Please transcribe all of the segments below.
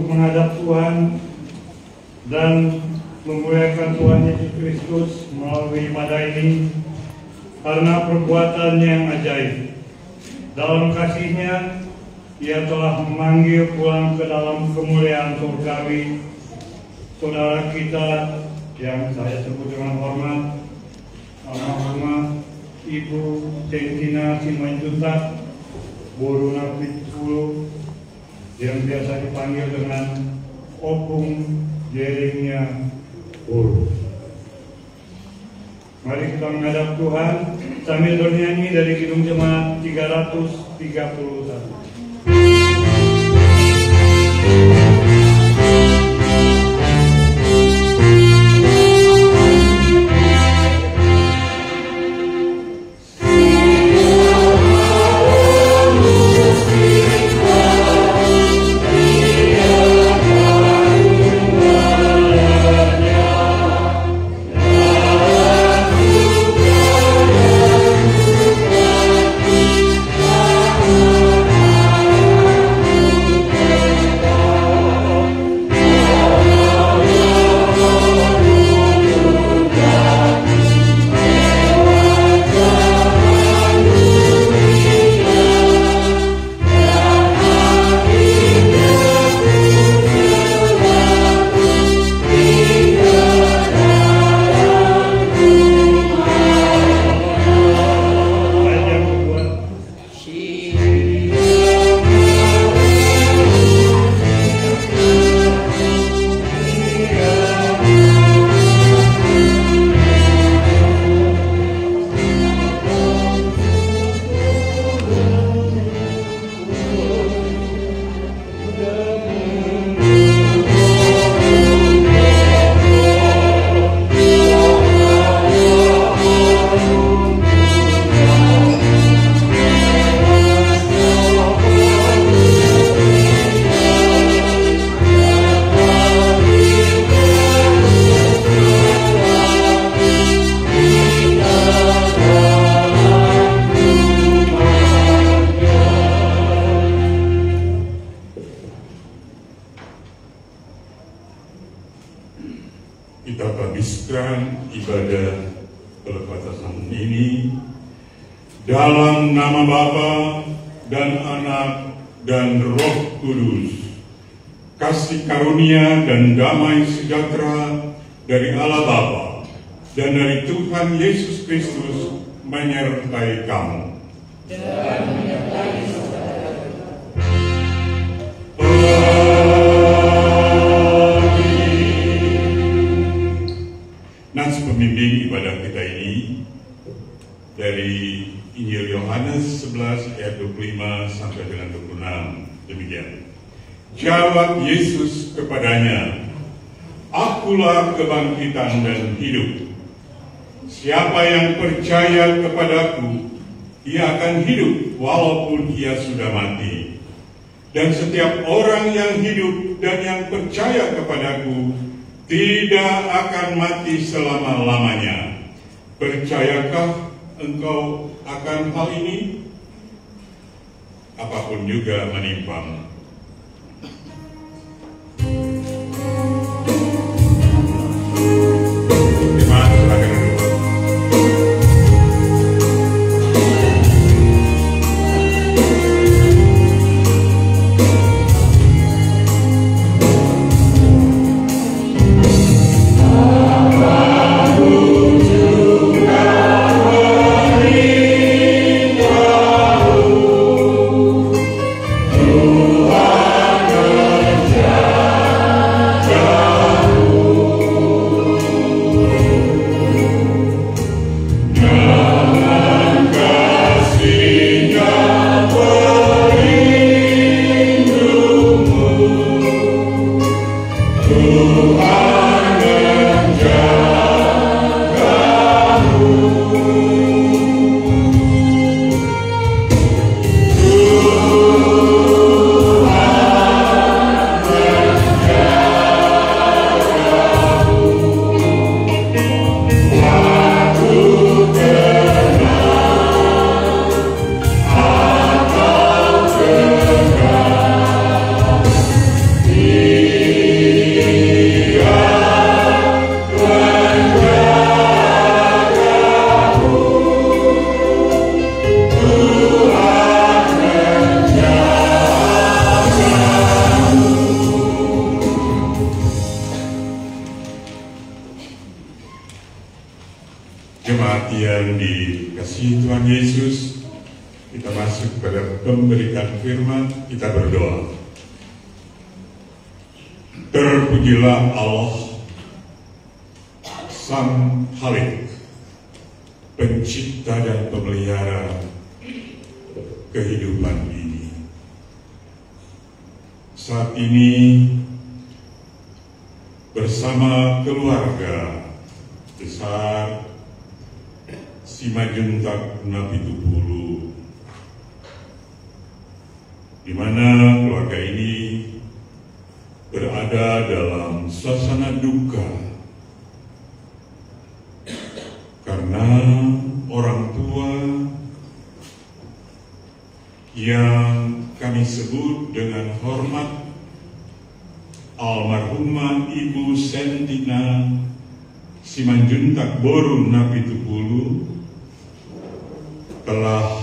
untuk menghadap Tuhan dan memuliakan Tuhan Yesus Kristus melalui ibadah ini karena perbuatannya yang ajaib. Dalam kasih-Nya, Ia telah memanggil pulang ke dalam kemuliaan surgawi saudara kita yang saya sebut dengan hormat, almarhumah Ibu Cengkina Simanjuntak, Boruna Pitulu, yang biasa dipanggil dengan Opung Jeremia Buru. Mari kita menghadap Tuhan sambil bernyanyi dari Kidung Jemaat 331. Kita habiskan ibadah pelepatasan ini dalam nama Bapa dan Anak dan Roh Kudus. Kasih karunia dan damai sejahtera dari Allah Bapa dan dari Tuhan Yesus Kristus menyertai kamu. Dan menyertai saudara. Nats pembimbing ibadah kita ini dari Injil Yohanes 11 ayat 25 sampai dengan 26. Demikian. Jawab Yesus kepadanya, "Akulah kebangkitan dan hidup. Siapa yang percaya kepadaku, ia akan hidup walaupun ia sudah mati. Dan setiap orang yang hidup dan yang percaya kepadaku tidak akan mati selama-lamanya. Percayakah engkau akan hal ini? Apapun juga menimpamu." Tuhan yang dikasihi Tuhan Yesus, kita masuk pada pemberitaan firman. Kita berdoa. Terpujilah Allah, Sang Khalik, pencipta dan pemelihara kehidupan ini. Saat ini bersama keluarga besar Simajuntak Napitupulu, di mana keluarga ini berada dalam suasana duka karena orang tua yang kami sebut dengan hormat almarhumah Ibu Sentina Simanjuntak Boru Napitupulu telah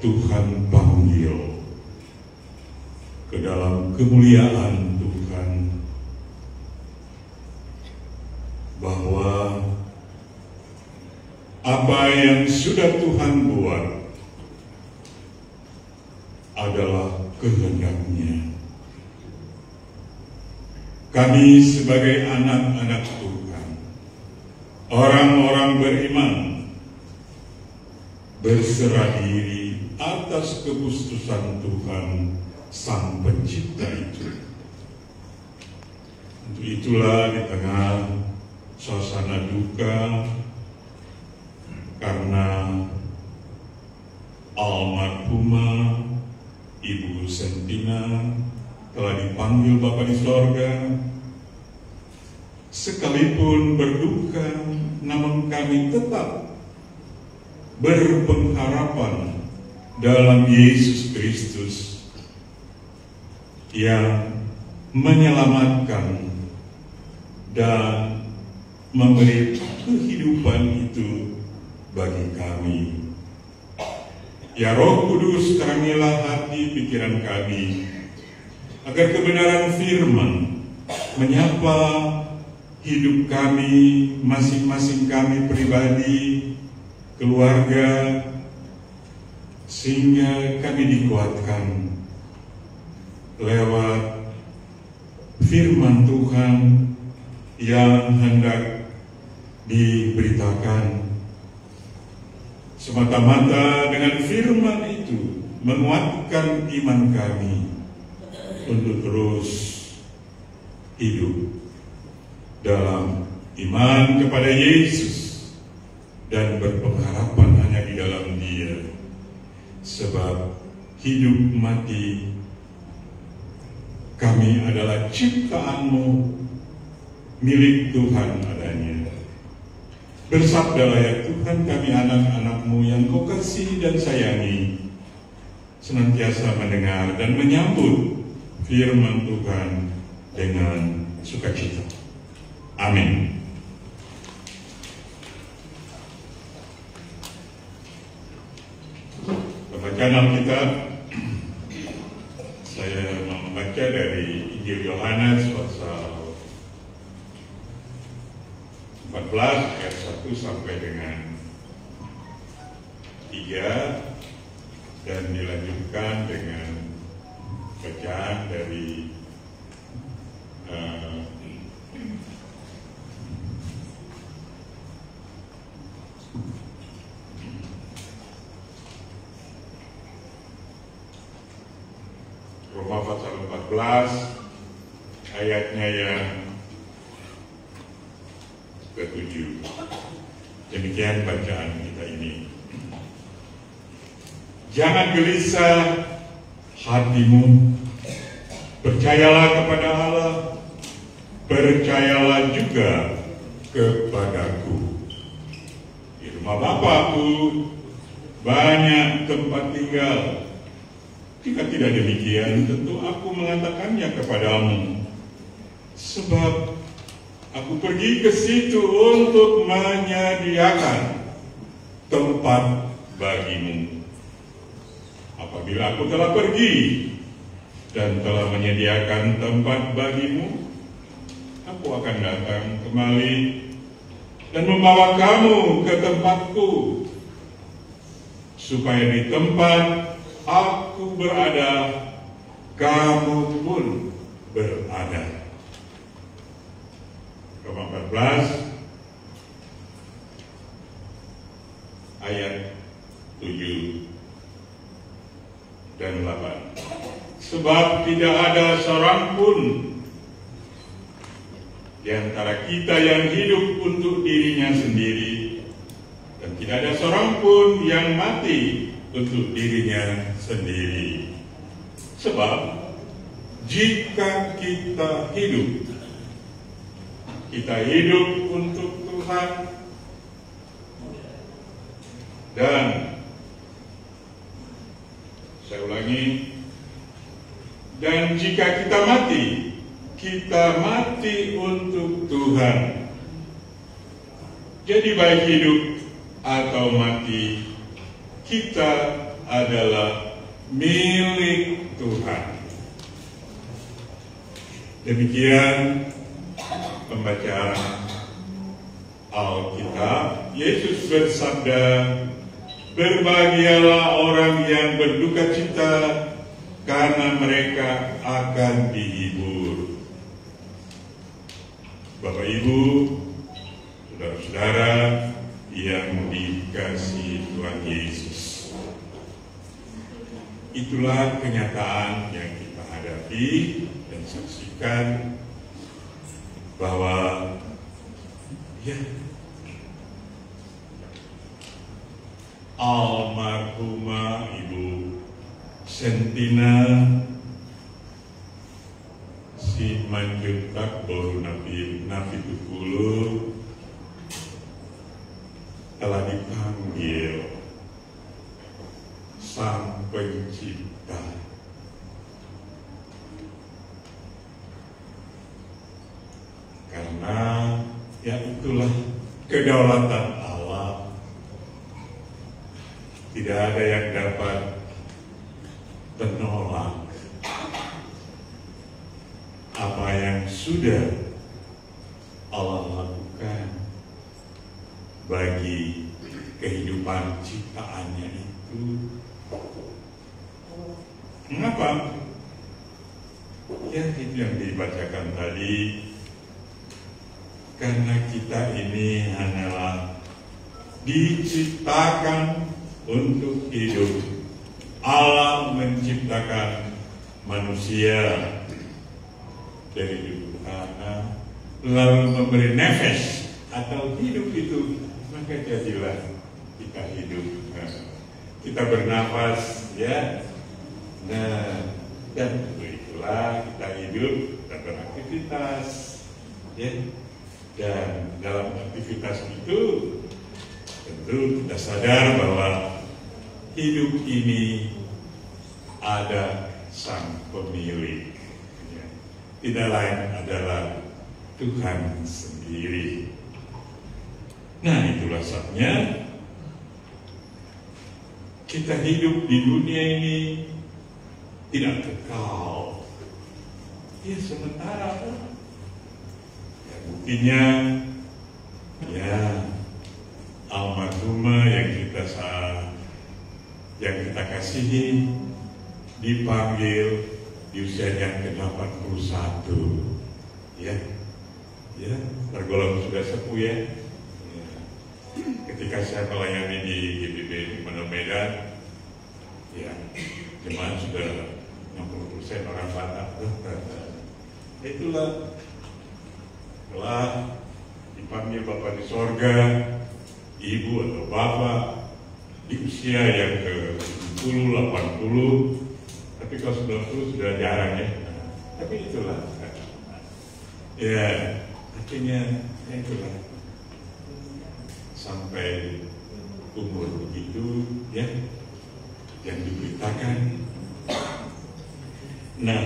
Tuhan panggil ke dalam kemuliaan Tuhan, bahwa apa yang sudah Tuhan buat adalah kehendak-Nya. Kami sebagai anak-anak Tuhan, orang-orang beriman, berserah diri atas keputusan Tuhan Sang Pencipta itu. Untuk itulah di tengah suasana duka karena almarhumah Ibu Sentina telah dipanggil Bapa di sorga, sekalipun berduka, namun kami tetap berpengharapan dalam Yesus Kristus yang menyelamatkan dan memberi kehidupan itu bagi kami. Ya Roh Kudus, terangilah hati pikiran kami, agar kebenaran firman menyapa hidup kami, masing-masing kami pribadi, keluarga, sehingga kami dikuatkan lewat firman Tuhan yang hendak diberitakan. Semata-mata dengan firman itu menguatkan iman kami untuk terus hidup dalam iman kepada Yesus dan berpengharapan hanya di dalam Dia, sebab hidup mati kami adalah ciptaan-Mu, milik Tuhan adanya. Bersabdalah ya Tuhan, kami anak-anak-Mu yang Kau kasihi dan sayangi, senantiasa mendengar dan menyambut firman Tuhan dengan sukacita. Amin. Pembacaan Alkitab, saya membaca dari Injil Yohanes pasal 14 ayat 1 sampai dengan 3, dan dilanjutkan dengan bacaan dari Roma pasal 14 ayatnya yang ke-7. Demikian bacaan kita ini. Jangan gelisah hatimu, percayalah kepada Allah, percayalah juga kepadaku. Di rumah Bapakku banyak tempat tinggal. Jika tidak demikian, tentu aku mengatakannya kepadamu. Sebab aku pergi ke situ untuk menyediakan tempat bagimu. Apabila aku telah pergi dan telah menyediakan tempat bagimu, aku akan datang kembali dan membawa kamu ke tempatku, supaya di tempat aku berada, kamu pun berada. Roma 14 ayat 7 dan 8. Sebab tidak ada seorang pun di antara kita yang hidup untuk dirinya sendiri, dan tidak ada seorang pun yang mati untuk dirinya sendiri. Sebab jika kita hidup untuk Tuhan, dan saya ulangi, dan jika kita mati untuk Tuhan. Jadi baik hidup atau mati, kita adalah milik Tuhan. Demikian pembacaan Alkitab. Yesus bersabda, berbahagialah orang yang berduka cita, karena mereka akan dihibur. Bapak Ibu, saudara-saudara yang dikasihi Tuhan Yesus, itulah kenyataan yang kita hadapi dan saksikan, bahwa ya, almarhumah Ibu Sentina Simanjuntak Boru Nafitukulu telah dipanggil Sang Pencipta. Karena ya itulah kedaulatan Allah. Tidak ada yang dapat menolak apa yang sudah Allah lakukan bagi kehidupan ciptaannya itu. Mengapa? Ya, itu yang dibacakan tadi. Karena kita ini hanyalah diciptakan untuk hidup. Allah menciptakan manusia dari dulu tanah, lalu memberi nefes atau hidup itu, maka jadilah kita hidup. Kita bernafas, ya. Nah, dan itulah kita hidup dan beraktivitas, ya. Dan dalam aktivitas itu tentu kita sadar bahwa hidup ini ada Sang Pemilik, ya. Tidak lain adalah Tuhan sendiri. Nah, itulah sebabnya kita hidup di dunia ini tidak kekal, ya sementara. Ya, buktinya ya almarhumah yang kita kasihi dipanggil di usianya ke-81, ya, tergolong sudah sepuh, ya. Ketika saya melayani di GBB di Medan, ya, jemaat sudah 60% orang Batak. Itulah telah dipanggil Bapak di sorga, Ibu atau Bapak di usia yang ke-70, 80, tapi kalau 90 sudah jarang, ya. Tapi itulah, ya, artinya itulah sampai umur begitu, ya, yang diberitakan. Nah,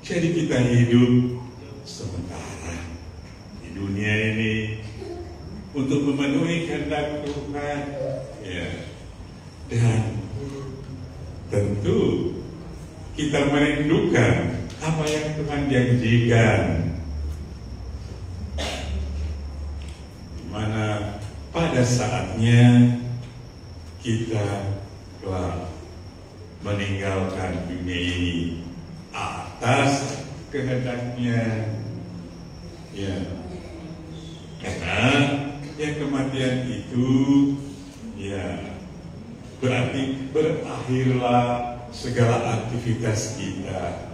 jadi kita hidup sementara di dunia ini untuk memenuhi kehendak Tuhan, ya. Dan tentu kita merindukan apa yang Tuhan janjikan, di mana ada saatnya kita telah meninggalkan dunia ini atas kehendaknya. Ya, karena yang kematian itu ya berarti berakhirlah segala aktivitas kita,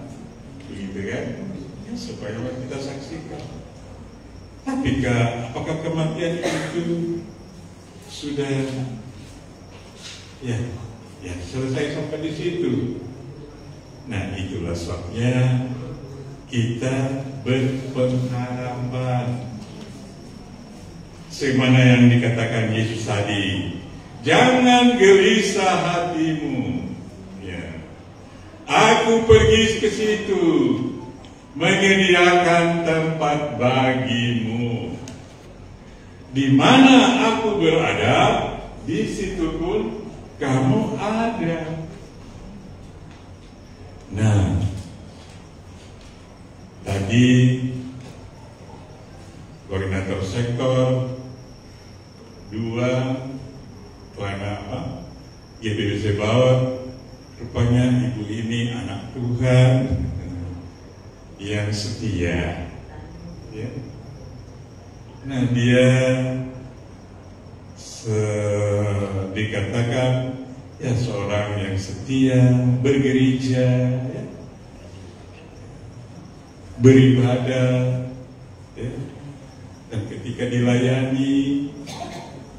begitu kan? Ya, supaya kita saksikan. Tapi apakah kematian itu sudah ya selesai sampai di situ? Nah, itulah sebabnya kita berpengharapan. Sebagaimana yang dikatakan Yesus tadi, jangan gelisah hatimu. Ya. Aku pergi ke situ menyediakan tempat bagimu. Di mana aku berada, di situ pun kamu ada. Nah, tadi koordinator sektor 2 GBBC Bawah, rupanya ibu ini anak Tuhan yang setia, ya. Nah, dia dikatakan ya seorang yang setia, bergereja, ya, beribadah, ya. Dan ketika dilayani,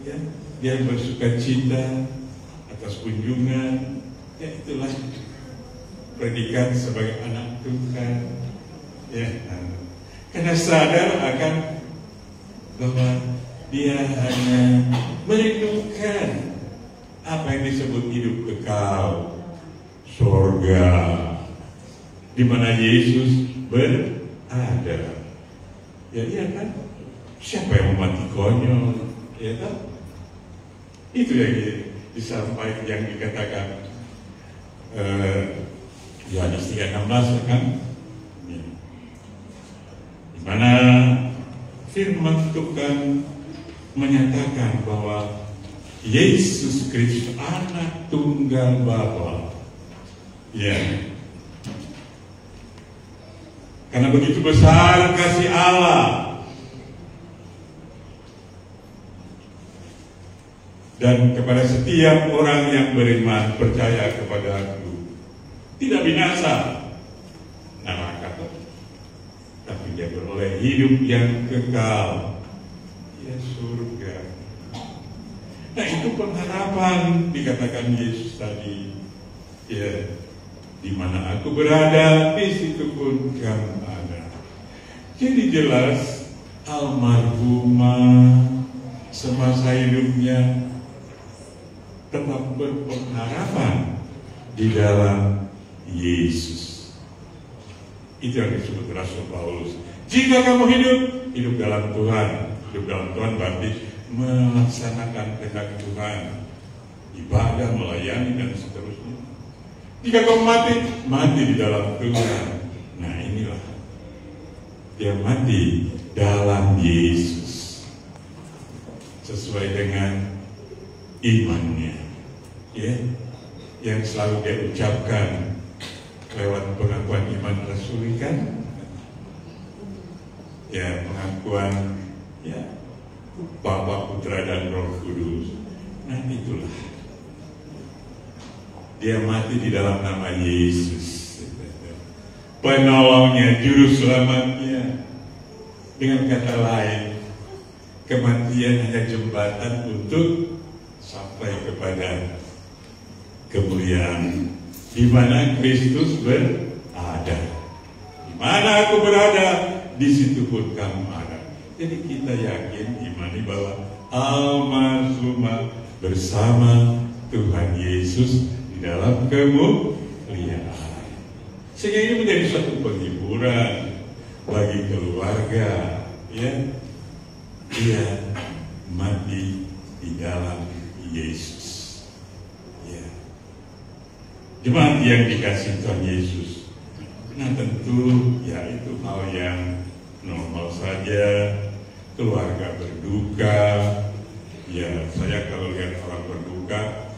ya, dia bersuka cita atas kunjungan. Ya, itulah predikat sebagai anak Tuhan, ya. Karena sadar akan bahwa dia hanya merindukan apa yang disebut hidup kekal, surga, di mana Yesus berada. Ya, iya kan? Siapa yang mau mati konyol? Ya kan? Itu yang disampaikan, yang dikatakan Yohanes 3:16 kan? Di mana firman Tuhan menyatakan bahwa Yesus Kristus anak tunggal Bapa. Ya. Karena begitu besar kasih Allah, dan kepada setiap orang yang beriman percaya kepada Aku tidak binasa neraka, tapi dia beroleh hidup yang kekal, ya surga. Nah, itu pengharapan dikatakan Yesus tadi, ya, di mana Aku berada, di situ pun kamu ada. Jadi jelas almarhumah semasa hidupnya tetap berpengharapan di dalam Yesus. Itu yang disebut Rasul Paulus. Jika kamu hidup dalam Tuhan. Hidup dalam Tuhan berarti melaksanakan kehendak Tuhan, ibadah, melayani, dan seterusnya. Jika kamu mati di dalam Tuhan. Nah, inilah dia mati dalam Yesus sesuai dengan imannya, ya, yang selalu dia ucapkan lewat pengakuan iman rasuli kan, ya, pengakuan, ya, Bapa, Putra, dan Roh Kudus. Nah, itulah dia mati di dalam nama Yesus, penolongnya, juru selamatnya. Dengan kata lain, kematian hanya jembatan untuk sampai kepada kemuliaan di mana Kristus berada. Di mana Aku berada, di situ pun kamu ada. Jadi kita yakin, imani bahwa almarhumah bersama Tuhan Yesus di dalam kemuliaan. Sehingga ini menjadi suatu penghiburan bagi keluarga, ya. Dia mati di dalam Yesus, ya. Jemaat yang dikasihi Tuhan Yesus, nah tentu ya itu hal yang normal saja, keluarga berduka, Ya, saya kalau lihat orang berduka,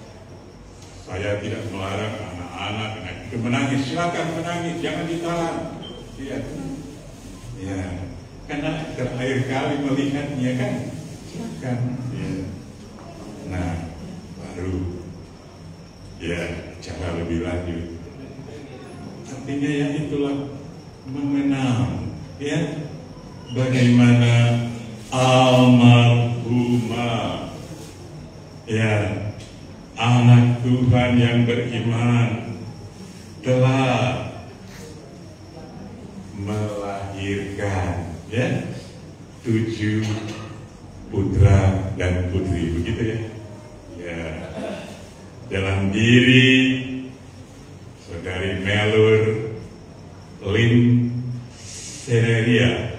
saya tidak melarang anak-anak itu menangis. Silakan menangis, jangan ditahan. Iya, ya, karena terakhir kali melihatnya kan, silakan. Ya. Nah, baru ya cara lebih lanjut. Artinya ya itulah mengenal, ya, bagaimana almarhumah, ya, anak Tuhan yang beriman telah melahirkan, ya, 7 putra dan putri, begitu ya. Ya, dalam diri saudari Melur Lin Cereria,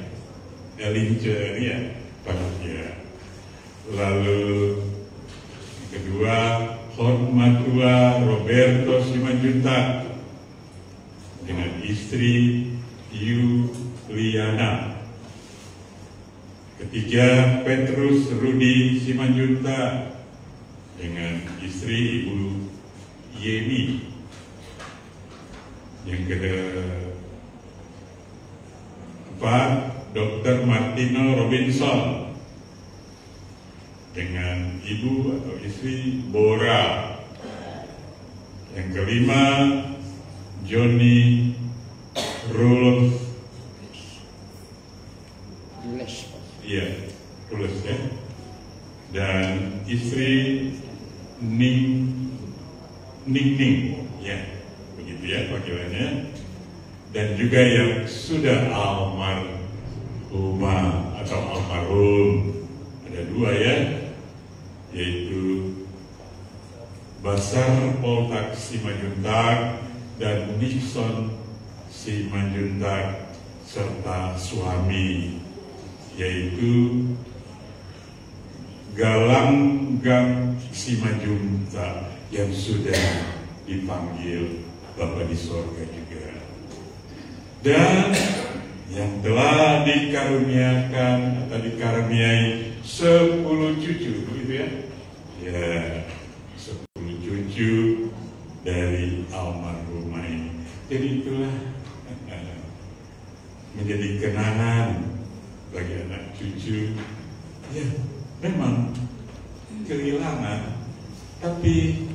lalu kedua Hormatua Roberto Simanjuntak dengan istri Yuliana, ketiga Petrus Rudi Simanjuntak dengan istri Ibu Yeni, yang keempat Dr. Martino Robinson dengan ibu atau istri Bora, yang kelima Johnny Rules, Rules ya, dan istri Ning ya, begitu ya panggilannya, dan juga yang sudah almarhumah atau almarhum, ada 2 ya, yaitu Basar Poltak Simanjuntak dan Nixon Simanjuntak, serta suami yaitu Galanggang Simanjuntak yang sudah dipanggil Bapa di sorga juga, dan yang telah dikaruniakan atau dikaruniai 10 cucu, begitu ya? Ya, 10 cucu dari almarhumah ini. Jadi itulah menjadi kenangan bagi anak cucu. Ya, memang kehilangan, tapi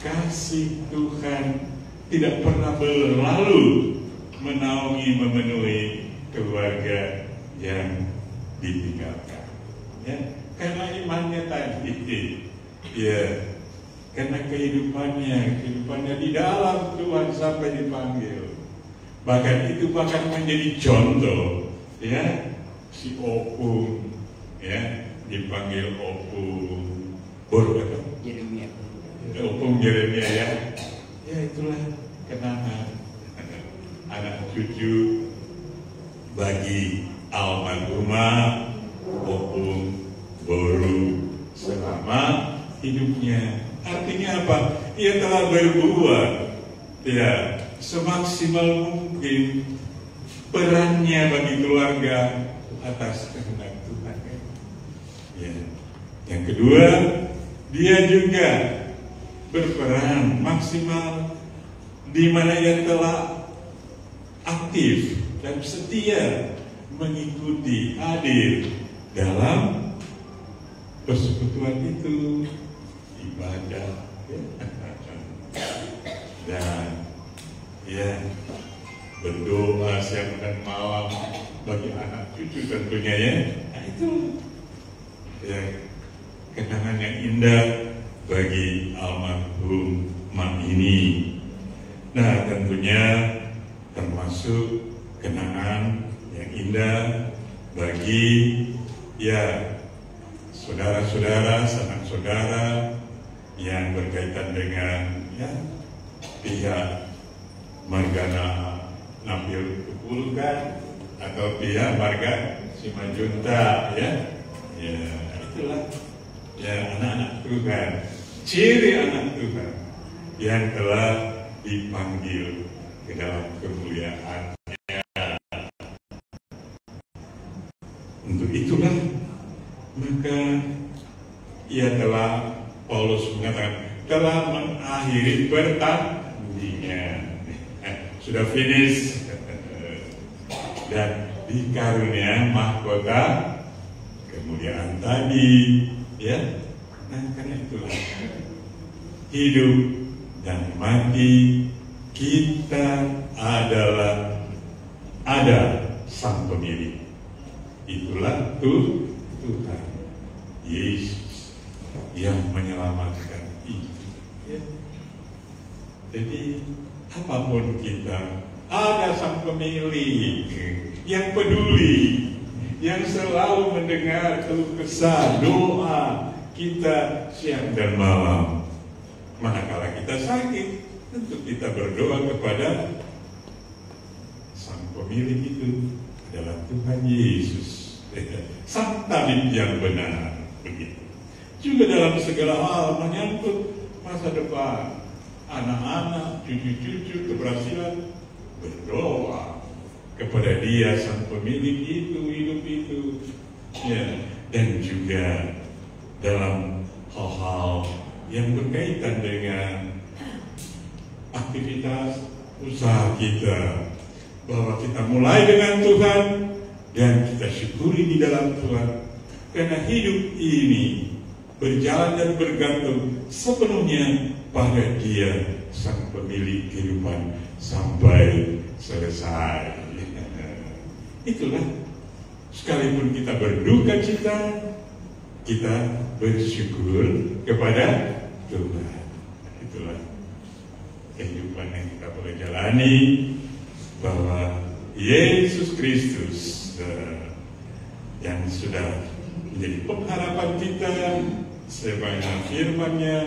kasih Tuhan tidak pernah berlalu menaungi, memenuhi keluarga yang ditinggalkan, ya, karena imannya tadi, ya, karena kehidupannya di dalam Tuhan sampai dipanggil, bahkan itu menjadi contoh, ya, si Opung, ya, dipanggil Opung Jeremia, Opung Jeremia, ya, itulah kenangan anak cucu bagi almarhumah Opung Boru selama hidupnya. Artinya apa? Ia telah berbuat, ya, semaksimal mungkin perannya bagi keluarga atas kehendak Tuhan. Ya. Yang kedua, dia juga berperan maksimal di mana ia telah aktif dan setia mengikuti, hadir dalam persekutuan itu, ibadah, ya. Dan ya, berdoa siang dan malam bagi anak cucu tentunya, ya. Nah, itu ya kenangan yang indah bagi almarhum Mak ini. Nah, tentunya termasuk kenangan yang indah bagi, ya, saudara-saudara, sanak saudara yang berkaitan dengan, ya, pihak Margana Nampil Kupulkan atau pihak Marga Simanjuntak, ya, ya, itulah, ya, anak-anak Tuhan, ciri anak Tuhan yang telah dipanggil ke dalam kemuliaan. Untuk itulah maka ia telah, Paulus mengatakan, telah mengakhiri pertandingan, sudah finish, dan dikarunia mahkota kemuliaan tadi, ya. Nah, karena itulah hidup dan mati kita ada sang pemilik. Itulah Tuhan Yesus yang menyelamatkan itu, ya. Jadi apapun kita, ada sang pemilik yang peduli, yang selalu mendengar keluh kesah doa kita siang dan malam. Manakala kita sakit, tentu kita berdoa kepada sang pemilik itu adalah Tuhan Yesus, sang tabib yang benar, begitu. Juga dalam segala hal menyangkut masa depan, anak-anak, cucu-cucu, keberhasilan, berdoa kepada Dia sang pemilik itu, hidup itu, ya. Dan juga dalam hal-hal yang berkaitan dengan aktivitas usaha kita, bahwa kita mulai dengan Tuhan dan kita syukuri di dalam Tuhan, karena hidup ini berjalan dan bergantung sepenuhnya pada Dia sang pemilik kehidupan sampai selesai. Itulah, sekalipun kita berduka cita, kita bersyukur kepada Tuhan. Itulah kehidupan yang kita boleh jalani, bahwa Yesus Kristus yang sudah menjadi pengharapan kita, sebagaimana firman-Nya,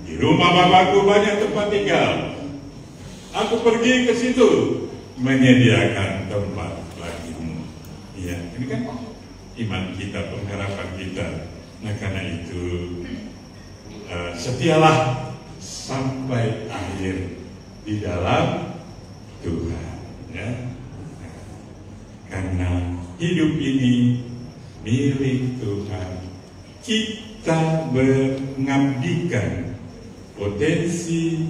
di rumah Bapakku banyak tempat tinggal, aku pergi ke situ menyediakan tempat bagimu. Ya, ini kan iman kita, pengharapan kita. Nah, karena itu setialah sampai akhir di dalam Tuhan, ya. Karena hidup ini milik Tuhan, kita mengabdikan potensi,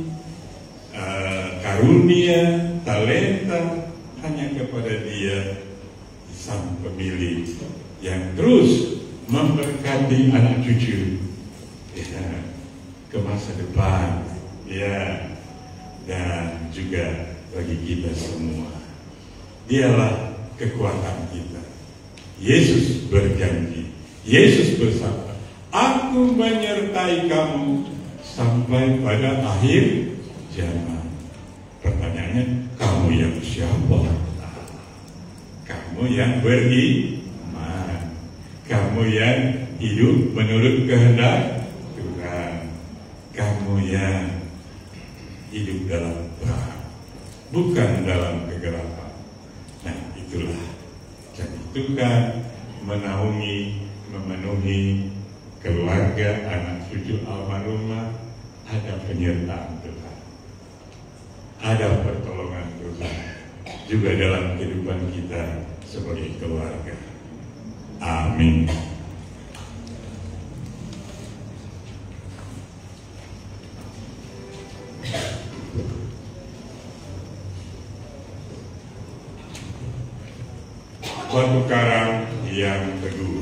karunia, talenta hanya kepada Dia sang pemilik yang terus memberkati anak cucu, ya, ke masa depan, ya, dan juga bagi kita semua. Dialah kekuatan kita. Yesus berjanji, Yesus bersabda, aku menyertai kamu sampai pada akhir zaman. Pertanyaannya, kamu yang siapa? Kamu yang beriman, kamu yang hidup menurut kehendak Tuhan, kamu yang hidup dalam terang, bukan dalam kegelapan. Nah, itulah jadi Tuhan menaungi, memenuhi keluarga, anak cucu almarhumah, ada penyertaan Tuhan, ada pertolongan Tuhan juga dalam kehidupan kita sebagai keluarga. Amin. Batu karang yang teguh.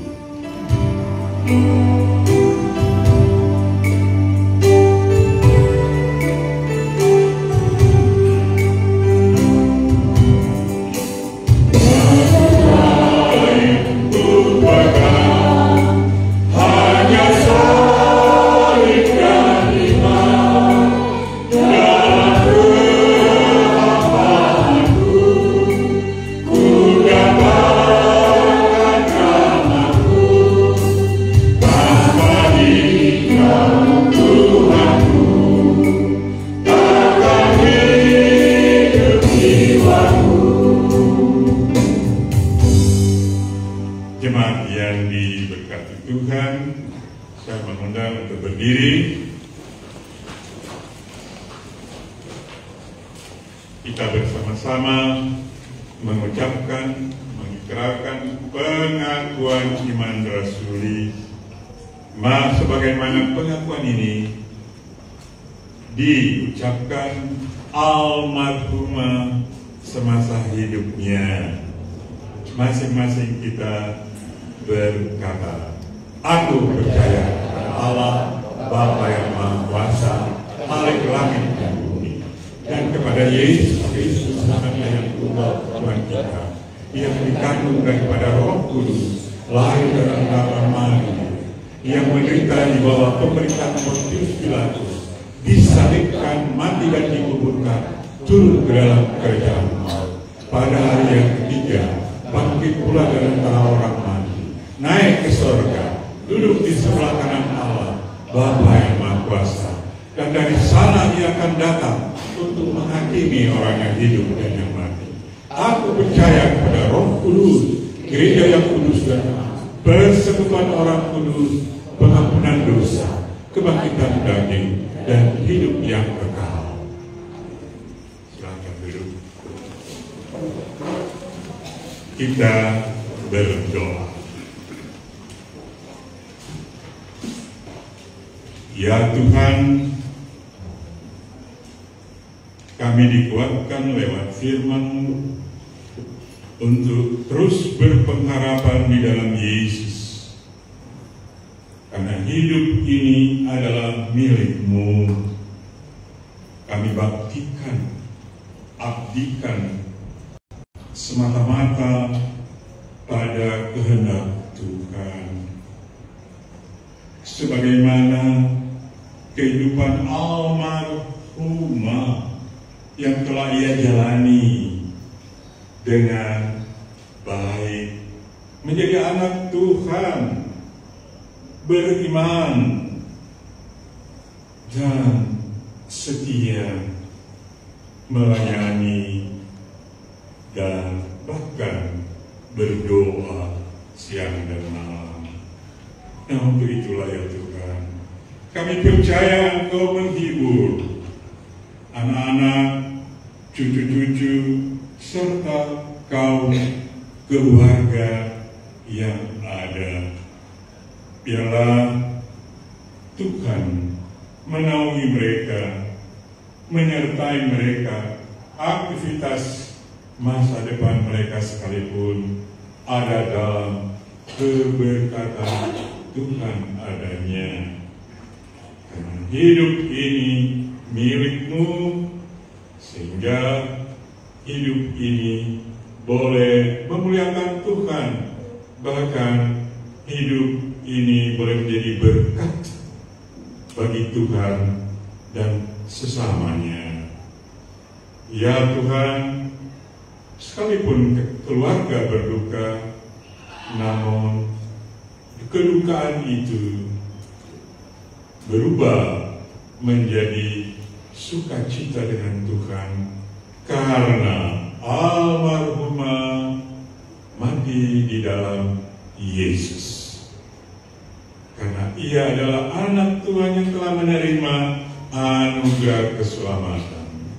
Jemaat yang diberkati Tuhan, saya mengundang untuk berdiri. Kita bersama-sama mengucapkan, mengikrarkan pengakuan iman rasuli Sebagaimana pengakuan ini diucapkan almarhumah semasa hidupnya, masing-masing kita berkata, aku percaya kepada Allah, Bapa yang Maha Kuasa, Khalik langit dan bumi, dan kepada Yesus Kristus, anaknya yang tunggal Tuhan kita, yang dikandung daripada Roh Kudus, lahir dari antara Maria, yang menderita di bawah pemerintahan Pontius Pilatus, disalibkan, mati dan dikuburkan, turun ke dalam kerajaan maut. Pada hari yang ketiga, bangkit pula dari antara orang mati, naik ke surga, duduk di sebelah kanan Allah, Bapa yang Maha Kuasa, dan dari sana Ia akan datang untuk menghakimi orang yang hidup dan yang mati. Aku percaya kepada Roh Kudus, gereja yang kudus dan persekutuan orang kudus, pengampunan dosa, kebangkitan daging, dan hidup yang kekal. Silakan duduk. Kita berdoa. Ya Tuhan, kami dikuatkan lewat firman-Mu untuk terus berpengharapan di dalam Yesus. Karena hidup ini adalah milik-Mu. Kami baktikan, abdikan semata-mata pada kehendak Tuhan. Sebagaimana kehidupan almarhumah yang telah ia jalani dengan baik, menjadi anak Tuhan, beriman dan setia, melayani dan bahkan berdoa siang dan malam. Nah, untuk itulah ya Tuhan, kami percaya Engkau menghibur anak-anak, cucu-cucu, serta kaum keluarga yang ada. Biarlah Tuhan menaungi mereka, menyertai mereka, aktivitas masa depan mereka sekalipun ada dalam keberkatan Tuhan adanya. Karena hidup ini milik-Mu, sehingga hidup ini boleh memuliakan Tuhan, bahkan hidup ini boleh menjadi berkat bagi Tuhan dan sesamanya. Ya Tuhan, sekalipun keluarga berduka, namun kedukaan itu berubah menjadi sukacita dengan Tuhan, karena almarhumah mati di dalam Yesus. Karena ia adalah anak Tuhan yang telah menerima anugerah keselamatan.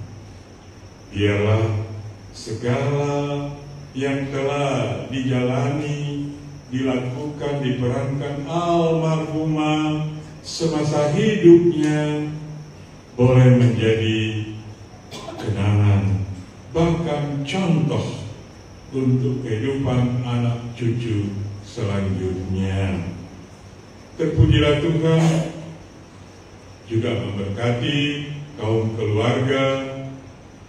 Biarlah segala yang telah dijalani, dilakukan, diperankan almarhumah semasa hidupnya boleh menjadi kenangan, bahkan contoh untuk kehidupan anak cucu selanjutnya. Terpujilah Tuhan, juga memberkati kaum keluarga.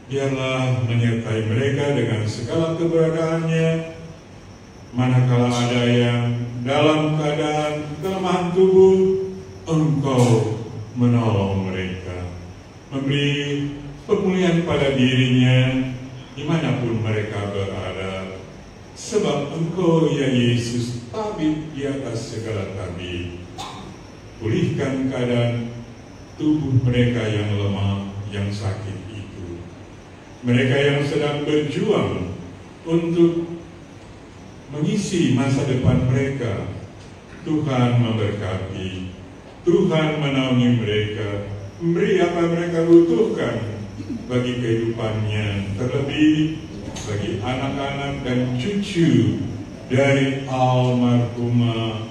Biarlah menyertai mereka dengan segala keberadaannya, manakala ada yang dalam keadaan kelemahan tubuh, Engkau menolong mereka, memberi pemulihan pada dirinya dimanapun mereka berada, sebab Engkau ya Yesus tabib di atas segala tabib. Pulihkan keadaan tubuh mereka yang lemah, yang sakit itu, mereka yang sedang berjuang untuk mengisi masa depan mereka. Tuhan memberkati, Tuhan menaungi mereka, memberi apa mereka butuhkan bagi kehidupannya, terlebih bagi anak-anak dan cucu dari almarhumah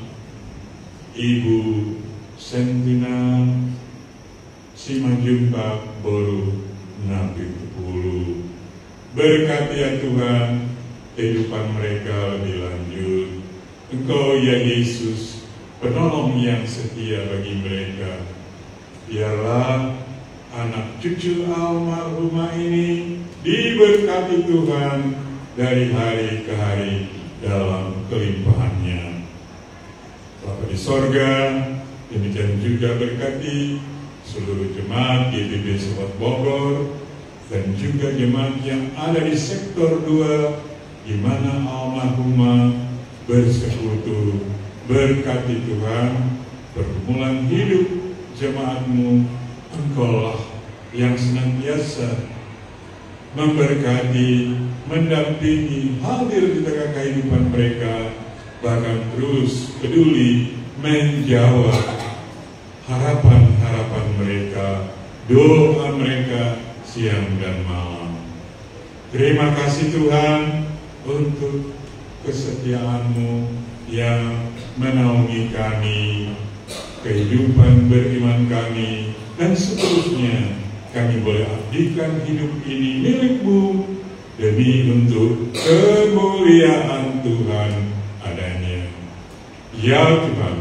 Ibu Sentina Simajuntak Boru Nabi Pulu. Berkati ya Tuhan kehidupan mereka lebih lanjut. Engkau ya Yesus, penolong yang setia bagi mereka. Biarlah anak cucu almarhumah ini diberkati Tuhan dari hari ke hari dalam kelimpahannya. Bapa di sorga, demikian juga berkati seluruh jemaat GBB Sobat Bogor dan juga jemaat yang ada di sektor 2 di mana almarhumah bersekutu. Berkati Tuhan pergumulan hidup jemaatmu. Engkaulah yang senantiasa memberkati, mendampingi, hadir di tengah kehidupan mereka, bahkan terus peduli menjawab harapan-harapan mereka, doa mereka siang dan malam. Terima kasih Tuhan untuk kesetiaan-Mu yang menaungi kami, kehidupan beriman kami, dan seterusnya kami boleh abdikan hidup ini milik-Mu demi untuk kemuliaan Tuhan adanya. Ya Tuhan,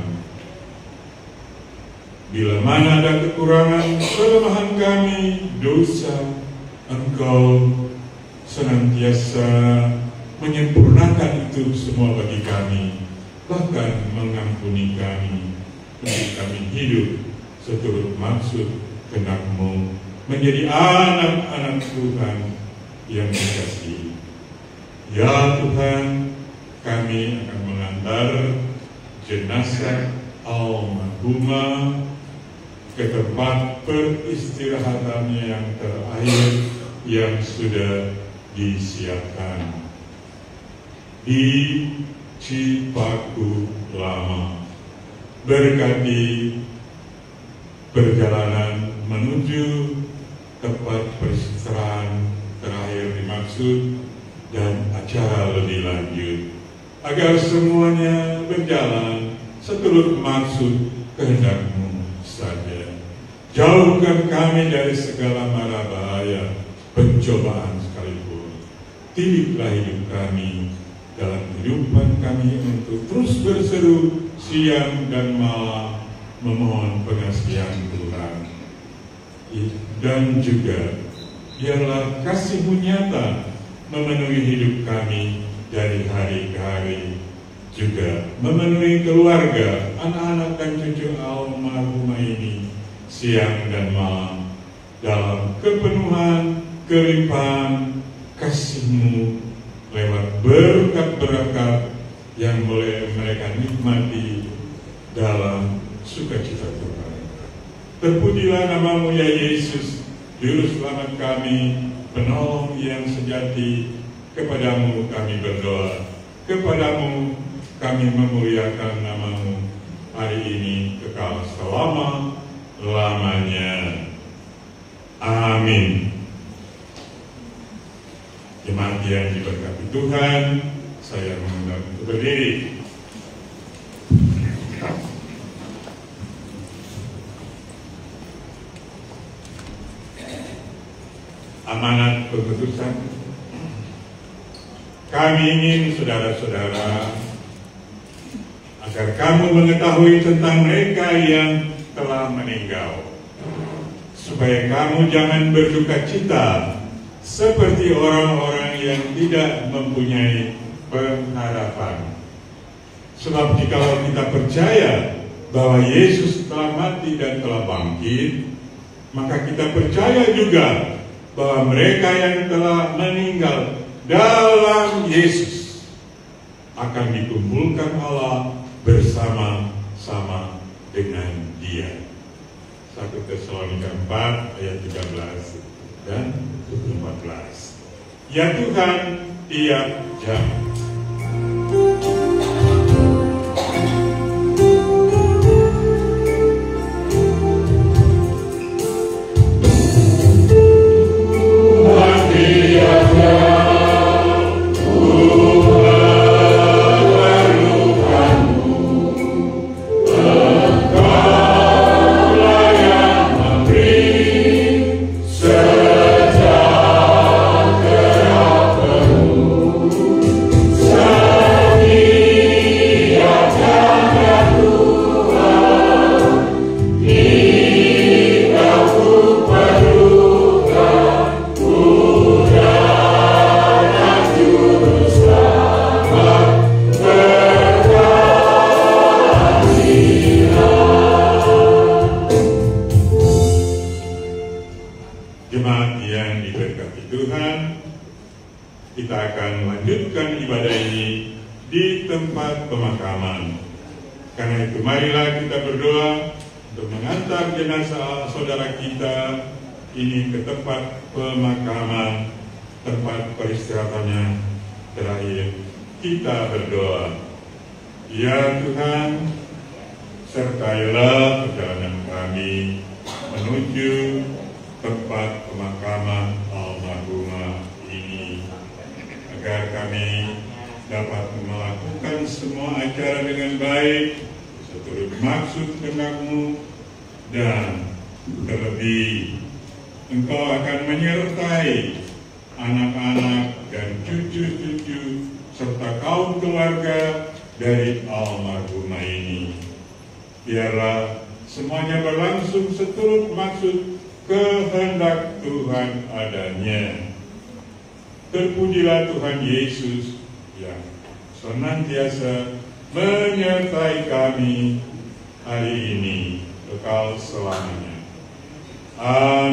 bila mana ada kekurangan, kelemahan kami, dosa, Engkau senantiasa menyempurnakan itu semua bagi kami, bahkan mengampuni kami, untuk kami hidup seturut maksud kehendak-Mu, menjadi anak-anak Tuhan yang dikasihi. Ya Tuhan, kami akan mengantar jenazah almarhumah ke tempat peristirahatannya yang terakhir yang sudah disiapkan di Cipaku Lama. Berkati perjalanan menuju tempat peristirahatan terakhir dimaksud dan acara lebih lanjut, agar semuanya berjalan seturut maksud kehendak-Mu saja. Jauhkan kami dari segala mara bahaya, pencobaan sekalipun. Titiplah hidup kami dalam kehidupan kami untuk terus berseru siang dan malam memohon pengasihan Tuhan. Dan juga biarlah kasih-Mu nyata memenuhi hidup kami dari hari ke hari, juga memenuhi keluarga, anak-anak dan cucu almarhumah ini siang dan malam dalam kepenuhan, kelimpahan kasih-Mu lewat berkat-berkat yang boleh mereka nikmati dalam sukacita Tuhan. Terpujilah nama-Mu ya Yesus, Juru Selamat kami, penolong yang sejati. Kepadamu kami berdoa, kepadamu kami memuliakan nama-Mu hari ini kekal selama-lamanya. Amin. Jemaat yang diberkati Tuhan, saya mengundang untuk berdiri. Amanat keputusan. Kami ingin saudara-saudara agar kamu mengetahui tentang mereka yang telah meninggal, supaya kamu jangan berduka cita seperti orang-orang yang tidak mempunyai pengharapan. Sebab jikalau kita percaya bahwa Yesus telah mati dan telah bangkit, maka kita percaya juga bahwa mereka yang telah meninggal dalam Yesus akan dikumpulkan Allah bersama-sama dengan Dia. 1 Tesalonika 4 ayat 13 dan 14. Ya Tuhan, tiap jam Tuhan Tuhan, kita akan lanjutkan ibadah ini di tempat pemakaman. Karena itu marilah kita berdoa untuk mengantar jenazah saudara kita ini ke tempat pemakaman, tempat peristirahatannya terakhir. Kita berdoa. Ya Tuhan, sertailah perjalanan kami menuju tempat pemakaman almarhumah ini, agar kami dapat melakukan semua acara dengan baik seturut maksud kehendak-Mu, dan terlebih Engkau akan menyertai anak-anak dan cucu-cucu serta kaum keluarga dari almarhumah ini. Biarlah semuanya berlangsung seturut maksud kehendak Tuhan adanya. Terpujilah Tuhan Yesus yang senantiasa menyertai kami hari ini kekal selamanya. Amin.